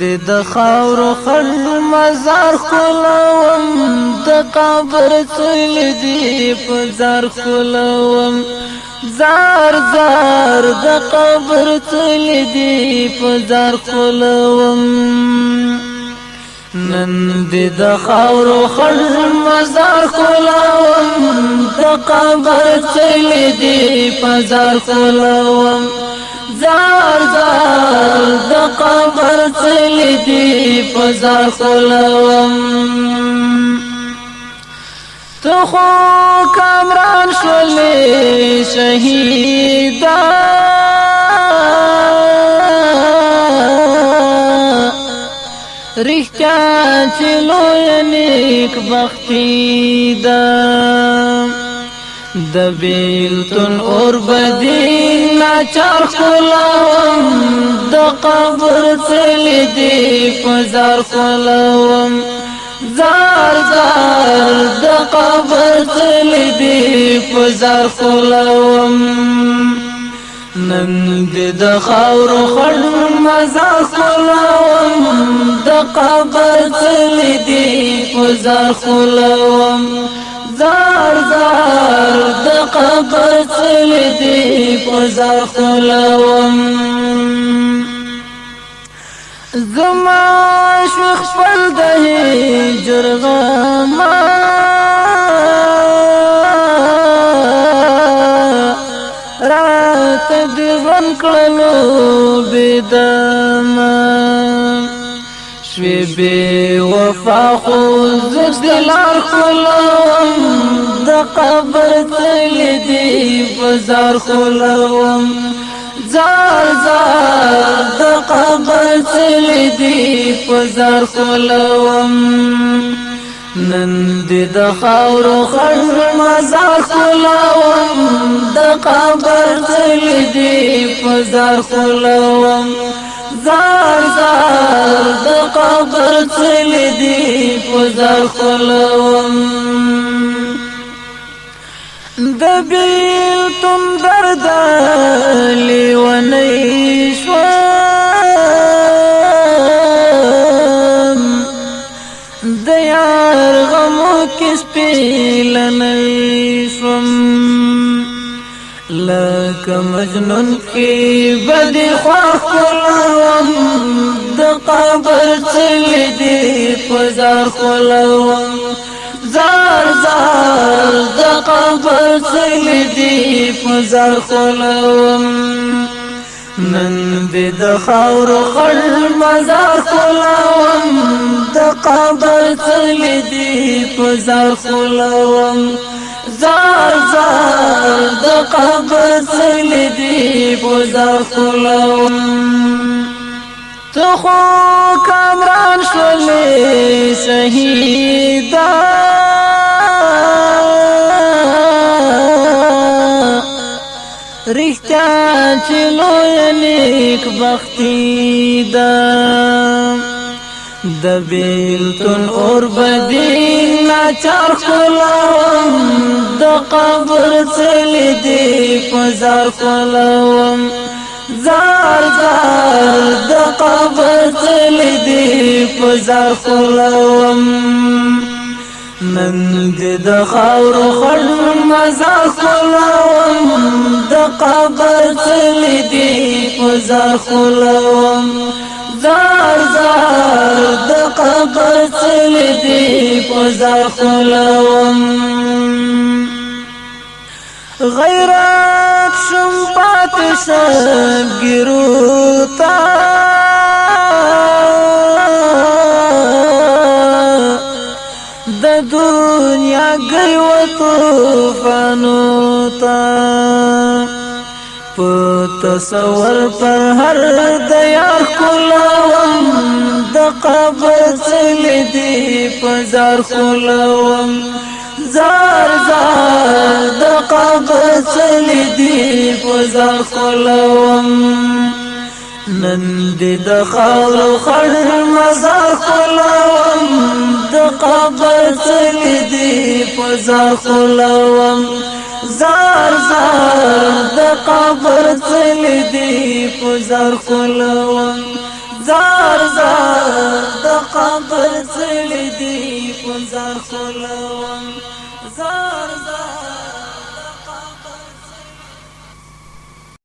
د خاورو خړ مزار خلوم د قبر څل دی په زار خلوم زار زار د قبر څل دی په زار خلوم نن د خاورو خړ مزار خلوم د قبر څل دی په زار خلوم زار زار د قبر څل دی په زار خلوم تو خو کامران شولې شهیدا رښتیا چې لوی نیک بختی دا د بیلتون اور بدین ناچار خلوم د قبر څل دی په زار خلوم زار زار د قبر څل دی په زار خلوم نن د خاورو خړ مزار خلوم د قبر څل دی په زار خلوم زار زار د قبر څل دی په زار خلوم زما شو خپل د هجر غما رات دی ون کړلو بيدما شوي بي وفا خو زدلار خلوم د قبر څل دی په زار خلوم زار زار د قبر څل دی په زار خلوم نن د خاورو خړ مزار خلوم د قبر څل دی په زار خلوم زار زار د قبر څل دی په زار خلوم د بیلتون درد لیونی شوم د یار غمو کې سپیلنی شوم لکه مجنون کې بدې خواه خلوم د قبر څل دی په زار خلوم زار زار د قبر څل دی په زار خلوم نن د خاورو خړ مزار خلوم د قبر څل دی په زار خلوم زار زار د قبر څل دی په زار خلوم تو خو کامران شولې شهیدا رښتیا چې لوی نیک بختی دا د بیلتون اور بدین ناچار خلوم د قبر څل دی په زار خلوم زار زار د قبر څل دی په زار خلوم نن د خاورو خړ مزار خلوم د قبر څل دی په زار خلوم زار زار د قبر څل دی په زار خلوم غیرت شم پات سبګرو تا د دنیا گئی و طوفانو تا په تصور پر هر د یار خلوم د قبر څل دی په زار خلوم زار زار د قبر څل دی په زار خلوم نن د خاورو خړ مزار خلوم د قبر څل دی په زار خلوم زار زار د قبر څل دی په زار خلوم زار زار قبر زړه دی پنځار خلوم زار زار